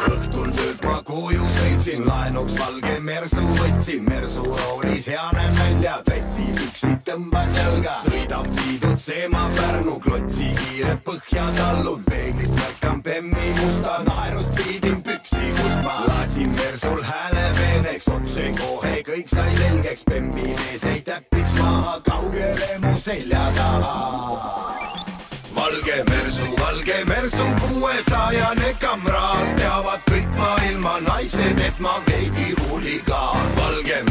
Õhtul tööd ma koju sõitsin, laenuks valge mersu võtsin. Mersu roolis hea näeb välja, dressipüksid tõmban jalga. Sõidab Viidutseema Pärnu, klotsi kiire põhja tallun. Peeglist märkan Bemmi musta, naerust viidin püksi, kust ma lasin Mersul hääle peeneks. Otse kohe kõik sai selgeks, Bemmi mees ei täpiks maha, kaugele mu selja taha. Valge Mersu 600 kamraad, teavad kõik maailma naised, et ma veidi huligaan. Valge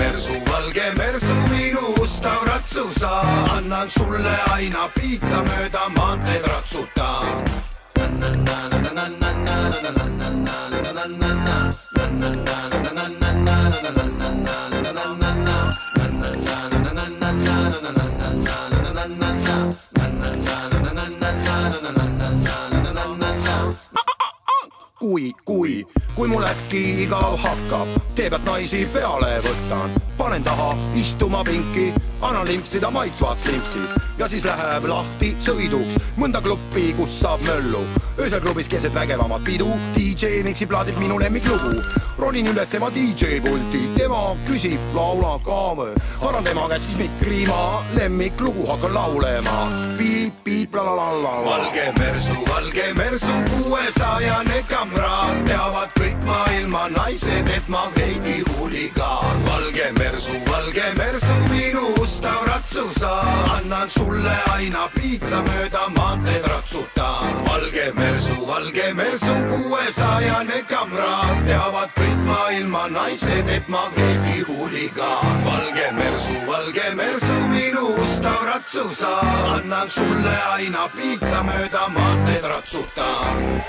Mersu, minu ustav ratsusa, annan sulle aina piitsa mööda maanteed ratsutan. Kui mul äkki igav hakkab, tee pealt naisi peale võtan. Panen taha istuma pinki, annan limpsida maitsvat limpsi. Ja siis läheb lahti sõiduks mõnda kluppi, kus saab möllu. Öösel klubis keset vägevamat pidu, DJ mixib plaadilt minu lemmiklugu. Ronin üles tema DJ pulti, tema küsib, laula kaame. Annan tema käest siis mikri, ma lemmiklugu hakkan laulema. Piip, piip, lalalala. Valge Mersu 600 kamraad, teavad kõik maailma naised, et ma veidi huligaan. Valge Mersu, minu ustav ratsusa, annan sulle aina piitsa mööda maanteed ratsutan. Valge Mersu 600 kamraad, teavad kõik maailma naised, et ma veidi huligaan. Valge Mersu, minu ustav ratsusa, annan sulle aina piitsa mööda maanteed ratsutan.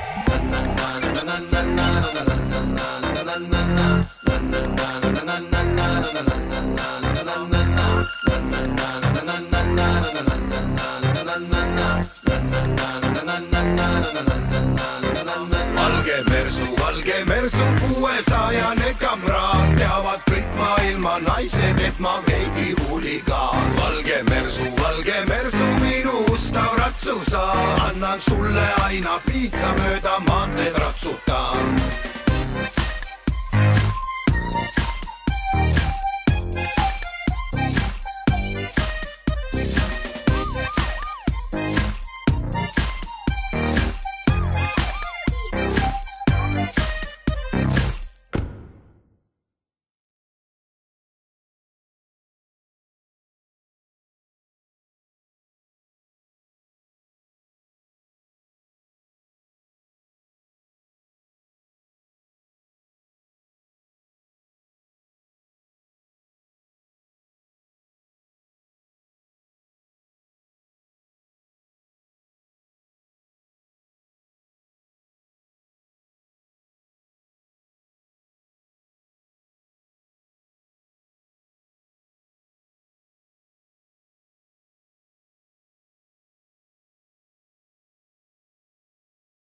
Valge Mersu 600 kamraad, teavad kõik maailma naised, et ma veidi huligaan. Valge Mersu, minu ustav ratsusa, annan sulle aina piitsa mööda maanteed ratsutan.